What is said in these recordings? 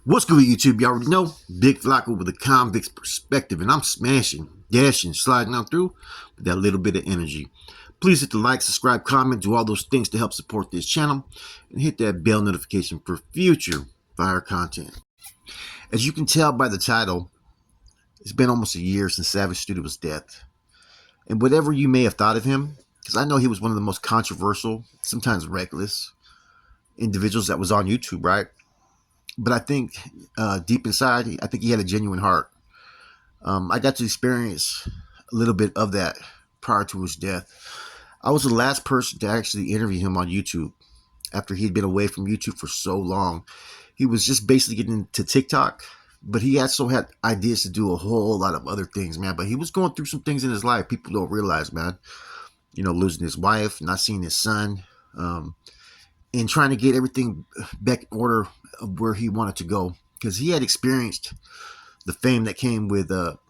What's good, YouTube? You already know. Big Flacco with a convict's perspective, and I'm smashing, dashing, sliding on through with that little bit of energy. Please hit the like, subscribe, comment, do all those things to help support this channel, and hit that bell notification for future fire content. As you can tell by the title, it's been almost a year since Savage Studio's death. And whatever you may have thought of him, because I know he was one of the most controversial, sometimes reckless individuals that was on YouTube, right? But I think deep inside, I think he had a genuine heart. I got to experience a little bit of that prior to his death. I was the last person to actually interview him on YouTube after he'd been away from YouTube for so long. He was just basically getting into TikTok, but he also had ideas to do a whole lot of other things, man. But he was going through some things in his life people don't realize, man. You know, losing his wife, not seeing his son, and trying to get everything back in order of where he wanted to go, because he had experienced the fame that came with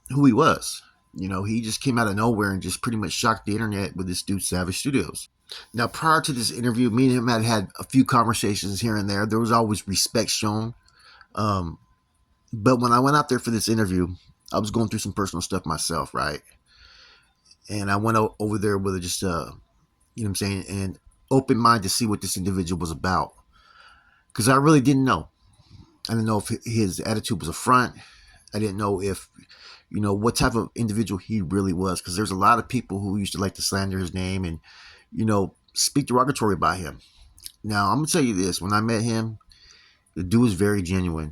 who he was. You know, he just came out of nowhere and just pretty much shocked the internet with this dude, Savage Studios. Now, prior to this interview, me and him had a few conversations here and there. There was always respect shown. But when I went out there for this interview, I was going through some personal stuff myself, right? And I went over there with just, you know what I'm saying, and open mind to see what this individual was about. Because I really didn't know. I didn't know if his attitude was a front. I didn't know if, you know, what type of individual he really was. Because there's a lot of people who used to like to slander his name and, you know, speak derogatory about him. Now, I'm going to tell you this. When I met him, the dude was very genuine,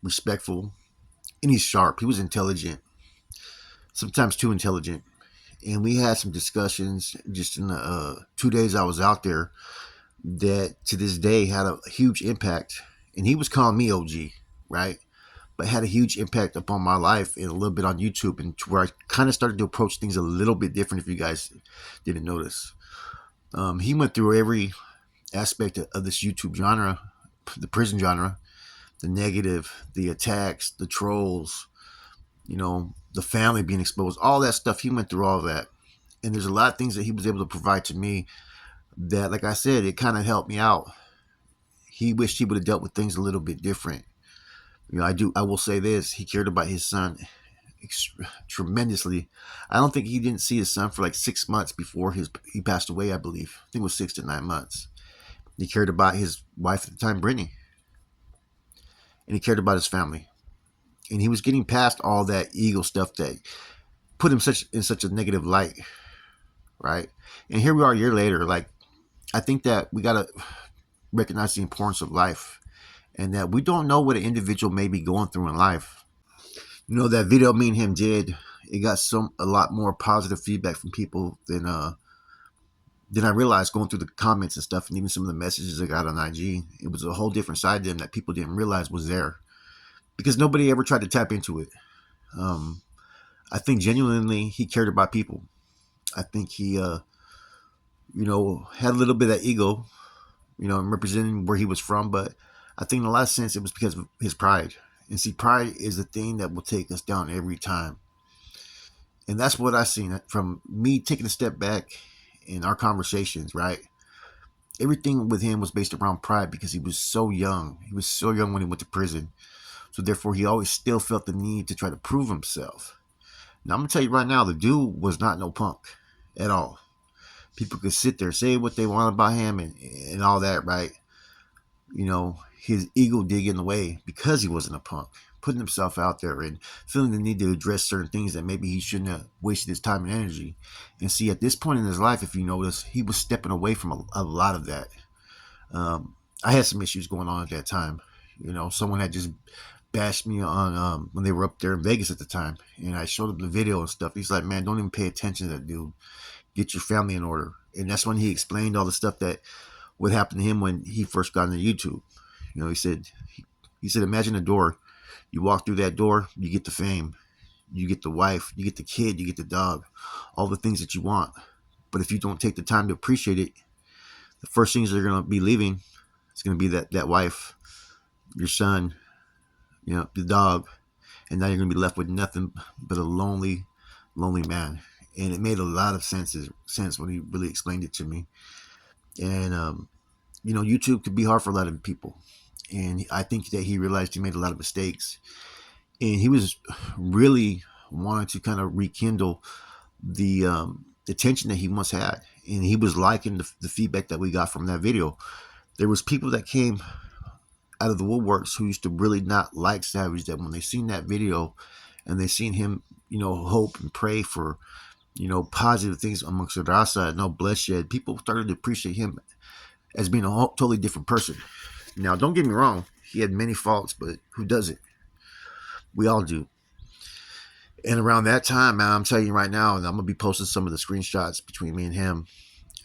respectful, and he's sharp. He was intelligent, sometimes too intelligent. And we had some discussions just in the 2 days I was out there that to this day had a huge impact. And he was calling me OG, right? But had a huge impact upon my life and a little bit on YouTube, and to where I kind of started to approach things a little bit different, if you guys didn't notice. He went through every aspect of this YouTube genre, the prison genre, the negative, the attacks, the trolls, you know, the family being exposed, all that stuff. He went through all of that. And there's a lot of things that he was able to provide to me that, like I said, it kind of helped me out. He wished he would have dealt with things a little bit different. You know, I will say this: he cared about his son tremendously. I don't think he didn't see his son for like 6 months before he passed away. I believe. I think it was 6 to 9 months. He cared about his wife at the time, Brittany, and he cared about his family. And he was getting past all that ego stuff that put him in such a negative light, right? And here we are a year later. Like, I think that we gotta recognize the importance of life, and that we don't know what an individual may be going through in life. You know, that video me and him did, it got a lot more positive feedback from people than I realized going through the comments and stuff, and even some of the messages I got on IG. It was a whole different side to them that people didn't realize was there, because nobody ever tried to tap into it. I think genuinely he cared about people. I think he, you know, had a little bit of ego, you know, representing where he was from. But I think in a lot of sense it was because of his pride. And see, pride is the thing that will take us down every time. And that's what I seen from me taking a step back in our conversations, right? Everything with him was based around pride, because he was so young. He was so young when he went to prison. So therefore, he always still felt the need to try to prove himself. Now, I'm going to tell you right now, the dude was not no punk at all. People could sit there, say what they want about him and all that, right? You know, his ego did get in the way because he wasn't a punk, putting himself out there and feeling the need to address certain things that maybe he shouldn't have wasted his time and energy. And see, at this point in his life, if you notice, he was stepping away from a lot of that. I had some issues going on at that time. You know, someone had just bashed me on when they were up there in Vegas at the time, and I showed him the video and stuff. He's like, man, don't even pay attention to that dude. Get your family in order. And that's when he explained all the stuff that would happen to him when he first got into YouTube. You know, he said, imagine a door. You walk through that door, you get the fame, you get the wife, you get the kid, you get the dog, all the things that you want. But if you don't take the time to appreciate it, the first things that are going to be leaving, it's going to be that wife, your son, you know, the dog, and now you're going to be left with nothing but a lonely man. And it made a lot of sense when he really explained it to me. And you know, YouTube could be hard for a lot of people, And I think that he realized he made a lot of mistakes, and he was really wanting to kind of rekindle the tension that he once had. And he was liking the feedback that we got from that video. There was people that came out of the woodworks who used to really not like Savage, that when they seen that video and they seen him, hope and pray for, positive things amongst the Raza, no bloodshed, people started to appreciate him as being a totally different person. Now, don't get me wrong, he had many faults, but who doesn't? We all do. And around that time, man, I'm telling you right now, and I'm going to be posting some of the screenshots between me and him,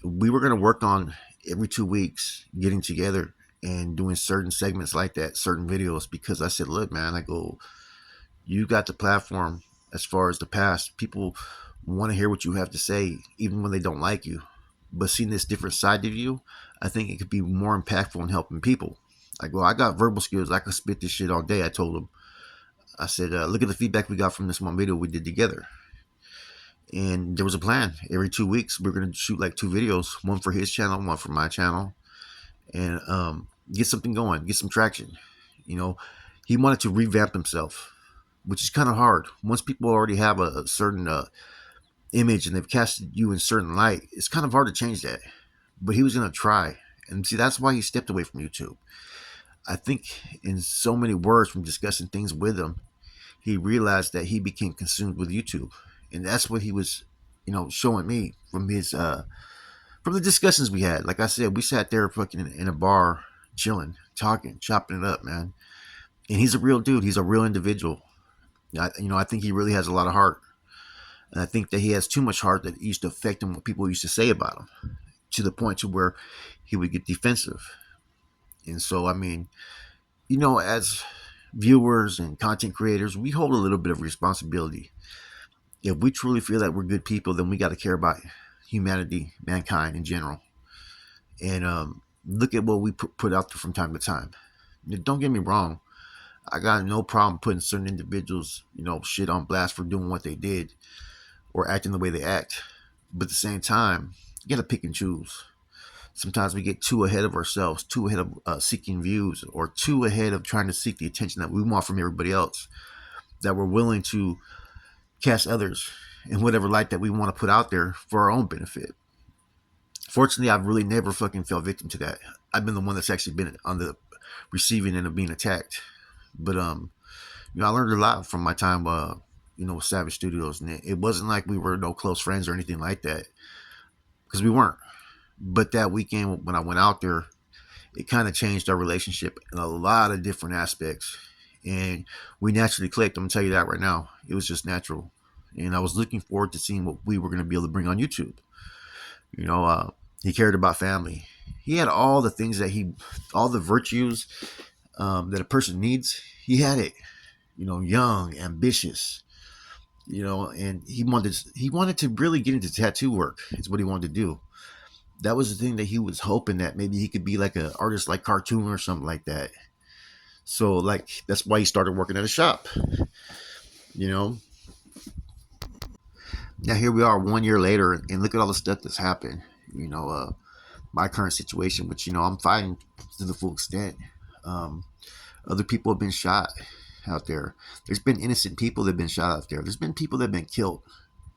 we were going to work on every 2 weeks getting together and doing certain segments like that, certain videos, because I said, look, man, I go, you got the platform as far as the past. People want to hear what you have to say, even when they don't like you. But seeing this different side of you, I think it could be more impactful in helping people. I go, I got verbal skills. I can spit this shit all day. I told him. I said, look at the feedback we got from this one video we did together. And there was a plan. Every 2 weeks, we're going to shoot like 2 videos, one for his channel, one for my channel, and get something going, get some traction. He wanted to revamp himself, which is kind of hard. Once people already have a certain image and they've casted you in certain light, it's kind of hard to change that. But he was going to try. And see, that's why he stepped away from YouTube. I think in so many words from discussing things with him, he realized that he became consumed with YouTube. And that's what he was, showing me from his, from the discussions we had. Like I said, we sat there fucking in a bar, chilling, talking, chopping it up, man. And he's a real dude. He's a real individual. I think he really has a lot of heart. And I think that he has too much heart that used to affect him what people used to say about him, to the point to where he would get defensive. And so, I mean, as viewers and content creators, we hold a little bit of responsibility. If we truly feel that we're good people, then we got to care about humanity, mankind in general. And look at what we put out there from time to time. Don't get me wrong. I got no problem putting certain individuals, shit on blast for doing what they did or acting the way they act. But at the same time, you got to pick and choose. Sometimes we get too ahead of ourselves, too ahead of seeking views, or too ahead of trying to seek the attention that we want from everybody else, that we're willing to cast others in whatever light that we want to put out there for our own benefit. Fortunately, I've really never fucking fell victim to that. I've been the one that's actually been on the receiving end of being attacked. But I learned a lot from my time with Savage Studios, and it wasn't like we were no close friends or anything like that, because we weren't. But that weekend when I went out there, it kind of changed our relationship in a lot of different aspects, and we naturally clicked. I'm gonna tell you that right now. It was just natural, and I was looking forward to seeing what we were gonna be able to bring on YouTube. He cared about family. He had all the things all the virtues that a person needs. He had it. Young, ambitious. And he wanted to really get into tattoo work. It's what he wanted to do. That was the thing that he was hoping that maybe he could be like an artist like Cartoon or something like that. So that's why he started working at a shop. Now here we are 1 year later, and look at all the stuff that's happened. My current situation, which I'm fighting to the full extent. Other people have been shot out there. There's been innocent people that have been shot out there. There's been people that have been killed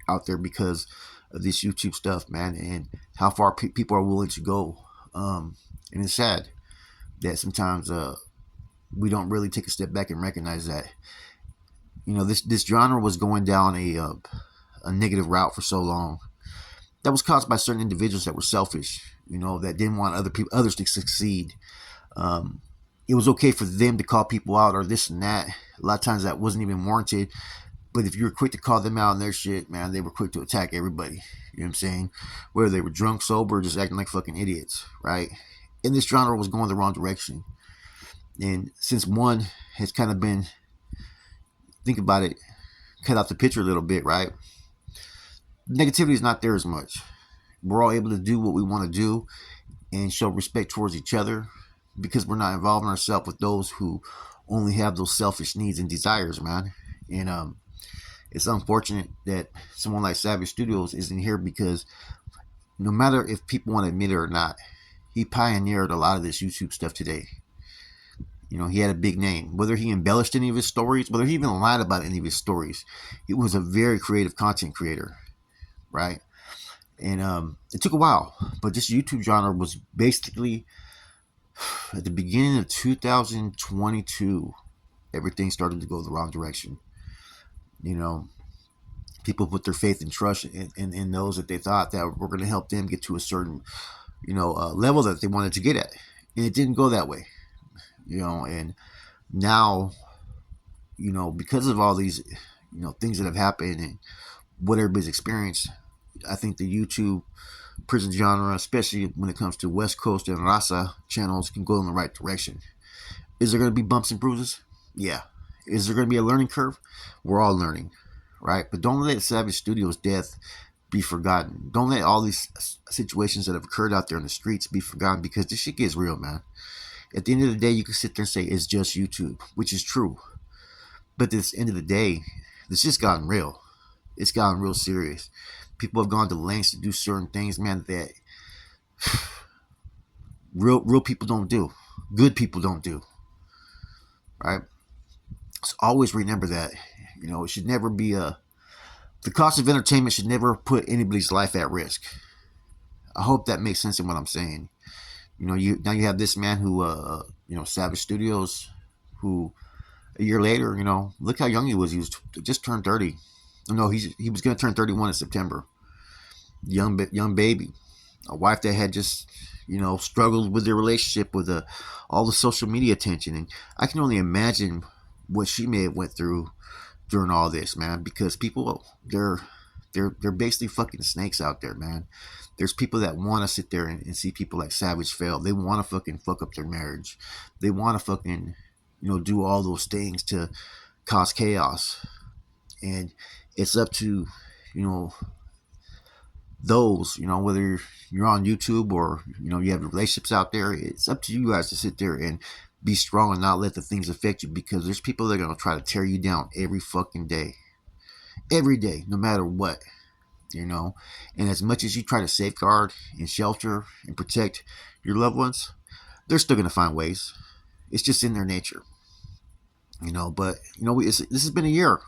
out there because of this YouTube stuff, man, and how far people are willing to go. And it's sad that sometimes we don't really take a step back and recognize that. This genre was going down a negative route for so long. That was caused by certain individuals that were selfish, that didn't want others to succeed. It was okay for them to call people out or this and that. A lot of times that wasn't even warranted. But if you were quick to call them out on their shit, man, they were quick to attack everybody. You know what I'm saying? Whether they were drunk, sober, just acting like fucking idiots, right? And this genre was going the wrong direction. And since one has kind of been, think about it, cut out the picture a little bit, right? Negativity is not there as much. We're all able to do what we want to do and show respect towards each other because we're not involving ourselves with those who only have those selfish needs and desires, man. And it's unfortunate that someone like Savage Studios isn't here because no matter if people want to admit it or not, he pioneered a lot of this YouTube stuff today. You know, he had a big name. Whether he embellished any of his stories, whether he even lied about any of his stories, he was a very creative content creator, right? And it took a while, but this YouTube genre was basically at the beginning of 2022. Everything started to go the wrong direction. You know, people put their faith and trust in those that they thought that were going to help them get to a certain, level that they wanted to get at, and it didn't go that way. And now, because of all these, things that have happened and what everybody's experienced, I think the YouTube prison genre, especially when it comes to West Coast and Raza channels, can go in the right direction. Is there going to be bumps and bruises? Yeah. Is there going to be a learning curve? We're all learning, right? But don't let Savage Studios' death be forgotten. Don't let all these situations that have occurred out there in the streets be forgotten, because this shit gets real, man. At the end of the day, you can sit there and say it's just YouTube, which is true. But at the end of the day, this just gotten real. It's gotten real serious. People have gone to lengths to do certain things, man, that real people don't do. Good people don't do. Right? So always remember that. It should never be the cost of entertainment should never put anybody's life at risk. I hope that makes sense in what I'm saying. You have this man who, Savage Studios, who a year later, look how young he was. He was just turned 30. No, he was going to turn 31 in September. Young baby, a wife that had just, struggled with their relationship with all the social media attention, and I can only imagine what she may have went through during all this, man. Because people, they're basically fucking snakes out there, man. There's people that want to sit there and see people like Savage fail. They want to fucking fuck up their marriage. They want to fucking, do all those things to cause chaos. And it's up to, those, whether you're on YouTube or, you have relationships out there, it's up to you guys to sit there and be strong and not let the things affect you, because there's people that are going to try to tear you down every fucking day. Every day, no matter what. And as much as you try to safeguard and shelter and protect your loved ones, they're still going to find ways. It's just in their nature. But this has been a year,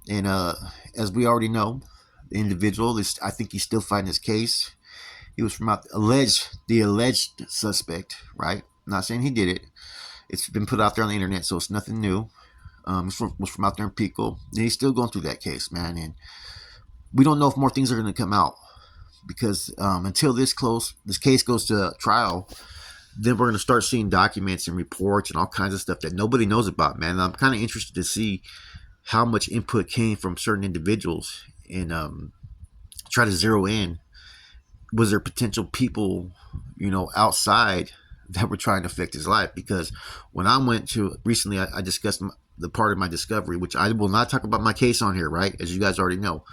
and as we already know, the individual I think he's still fighting his case. He was from the alleged suspect, right? I'm not saying he did it. It's been put out there on the internet, so it's nothing new. Was from out there in Pico, and he's still going through that case, man. And we don't know if more things are going to come out, because until this case goes to trial, then we're going to start seeing documents and reports and all kinds of stuff that nobody knows about, man. And I'm kind of interested to see how much input came from certain individuals, and try to zero in. Was there potential people, outside that were trying to affect his life? Because when I went to recently, I discussed the part of my discovery, which I will not talk about my case on here, right? As you guys already know.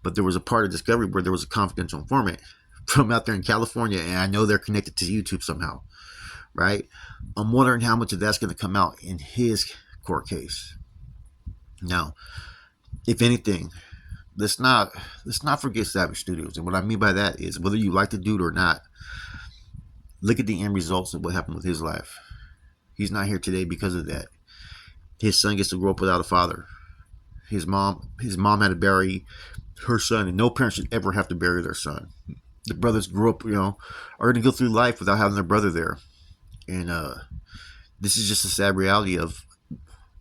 But there was a part of discovery where there was a confidential informant from out there in California, and I know they're connected to YouTube somehow, right? I'm wondering how much of that's going to come out in his court case. Now, if anything, let's not forget Savage Studios. And what I mean by that is, whether you like the dude or not, look at the end results of what happened with his life. He's not here today because of that. His son gets to grow up without a father. His mom had to bury her son, and no parent should ever have to bury their son. The brothers grew up, are going to go through life without having their brother there. And this is just a sad reality of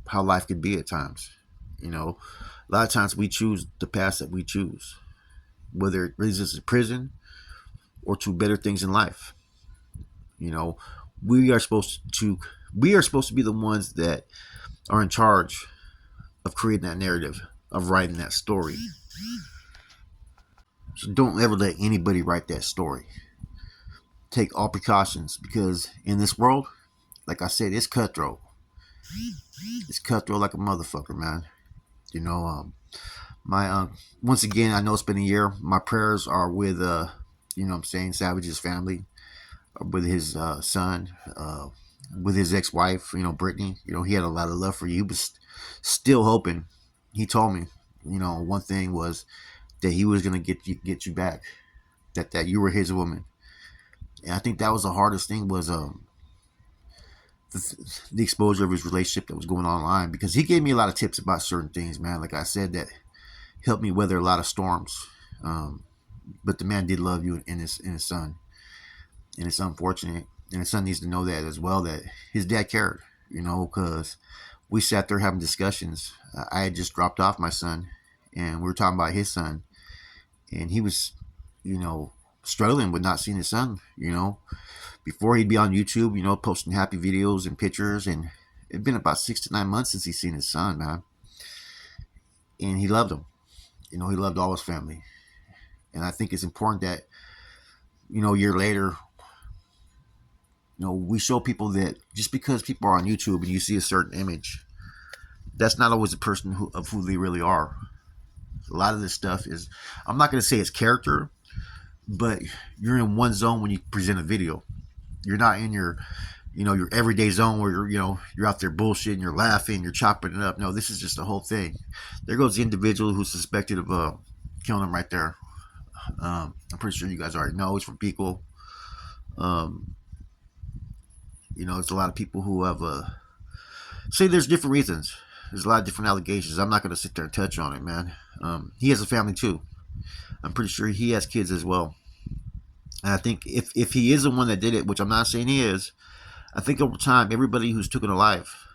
how life could be at times. A lot of times we choose the path that we choose, whether it leads us to prison or to better things in life. We are supposed to be the ones that are in charge of creating that narrative, of writing that story. So don't ever let anybody write that story. Take all precautions, because in this world, like I said, it's cutthroat. It's cutthroat like a motherfucker, man. Once again, I know it's been a year. My prayers are with Savage's family, with his son, with his ex-wife, Brittany. He had a lot of love for you. He was still hoping. He told me, one thing was that he was gonna get you back, that you were his woman. And I think that was the hardest thing, was the exposure of his relationship that was going on online, because he gave me a lot of tips about certain things, man. Like I said, that helped me weather a lot of storms. But the man did love you and his son, and it's unfortunate. And his son needs to know that as well, that his dad cared, because we sat there having discussions. I had just dropped off my son, and we were talking about his son, and he was, struggling with not seeing his son. Before he'd be on YouTube, posting happy videos and pictures, and it'd been about 6 to 9 months since he's seen his son, man. And he loved him. He loved all his family. And I think it's important that, a year later, we show people that just because people are on YouTube and you see a certain image, that's not always the person of who they really are. A lot of this stuff is, I'm not going to say it's character, but you're in one zone when you present a video. You're not in your everyday zone where you're out there bullshitting, you're laughing, you're chopping it up. No, this is just the whole thing. There goes the individual who's suspected of killing him right there. I'm pretty sure you guys already know it's from Pico. It's a lot of people who have say there's different reasons. There's a lot of different allegations. I'm not going to sit there and touch on it, man. He has a family too. I'm pretty sure he has kids as well. And I think if he is the one that did it, which I'm not saying he is, I think over time, everybody who's taken a life,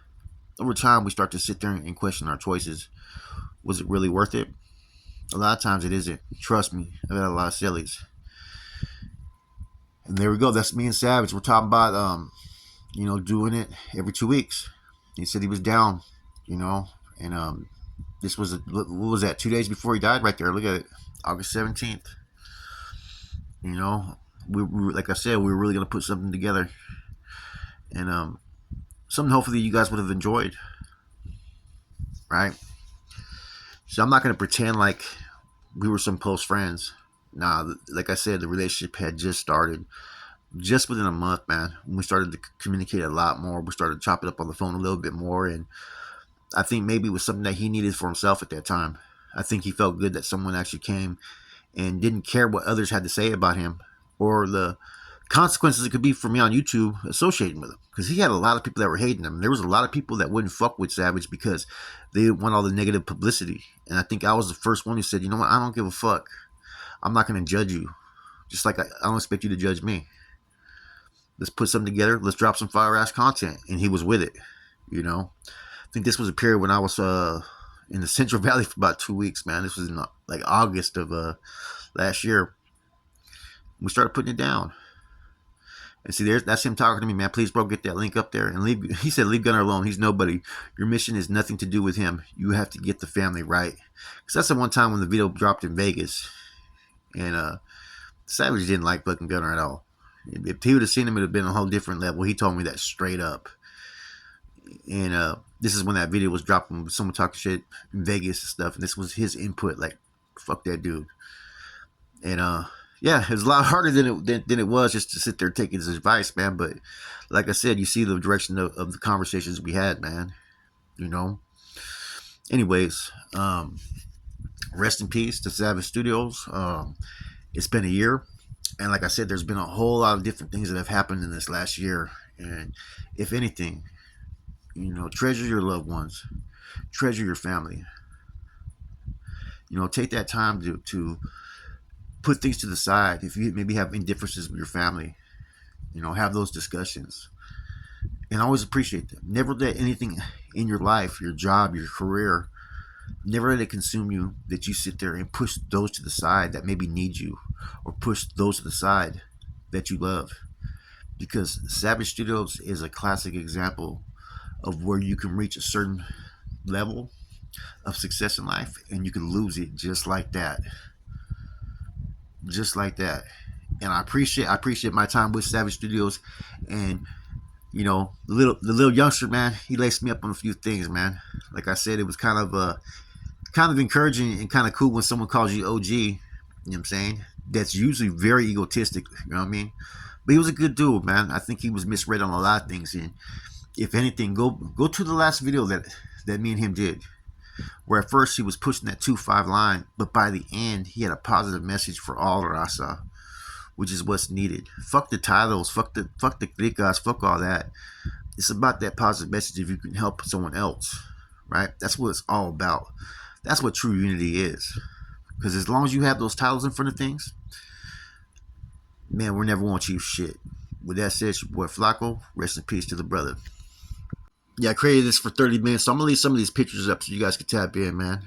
over time we start to sit there and question our choices. Was it really worth it? A lot of times it isn't. Trust me, I've had a lot of sillies. And there we go. That's me and Savage. We're talking about, doing it every 2 weeks. He said he was down, and this was, what was that, 2 days before he died right there. Look at it, August 17th. We like I said, we were really going to put something together. And something hopefully you guys would have enjoyed. Right? So I'm not going to pretend like we were some close friends. Nah, like I said, the relationship had just started. Just within a month, man, we started to communicate a lot more. We started to chop it up on the phone a little bit more. And I think maybe it was something that he needed for himself at that time. I think he felt good that someone actually came and didn't care what others had to say about him or the consequences it could be for me on YouTube associating with him. Because he had a lot of people that were hating him. There was a lot of people that wouldn't fuck with Savage because they didn't want all the negative publicity. And I think I was the first one who said, you know what, I don't give a fuck. I'm not going to judge you. Just like I don't expect you to judge me. Let's put something together. Let's drop some fire-ass content. And he was with it, I think this was a period when I was in the Central Valley for about 2 weeks, man. This was in like August of last year. We started putting it down. And see, that's him talking to me, man. Please, bro, get that link up there. And leave. He said, leave Gunner alone. He's nobody. Your mission is nothing to do with him. You have to get the family right. Because that's the one time when the video dropped in Vegas. And Savage didn't like fucking Gunner at all. If he would have seen him, it would have been a whole different level. He told me that straight up. And this is when that video was dropped when someone talking shit in Vegas and stuff. And this was his input. Like, fuck that dude. And yeah, it was a lot harder than it was just to sit there taking his advice, man. But like I said, you see the direction of the conversations we had, man. Anyways, rest in peace to Savage Studios. It's been a year. And like I said, there's been a whole lot of different things that have happened in this last year. And if anything, treasure your loved ones. Treasure your family. Take that time to put things to the side. If you maybe have indifferences with your family, have those discussions. And always appreciate them. Never let anything in your life, your job, your career, never let it consume you that you sit there and push those to the side that maybe need you, or push those to the side that you love. Because Savage Studios is a classic example of where you can reach a certain level of success in life and you can lose it just like that. Just like that. And I appreciate my time with Savage Studios. And the little youngster, man, he laced me up on a few things, man. Like I said, it was kind of encouraging and kind of cool when someone calls you OG. You know what I'm saying? That's usually very egotistic. You know what I mean? But he was a good dude, man. I think he was misread on a lot of things. And if anything, go to the last video that me and him did, where at first he was pushing that 2-5 line, but by the end he had a positive message for all raza, which is what's needed. Fuck the titles, fuck the cricas, fuck all that. It's about that positive message if you can help someone else, right? That's what it's all about. That's what true unity is. Because as long as you have those titles in front of things, man, we're never going to achieve shit. With that said, it's your boy Flacco. Rest in peace to the brother. Yeah, I created this for 30 minutes, so I'm going to leave some of these pictures up so you guys can tap in, man.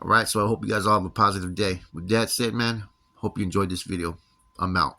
All right, so I hope you guys all have a positive day. With that said, man, hope you enjoyed this video. I'm out.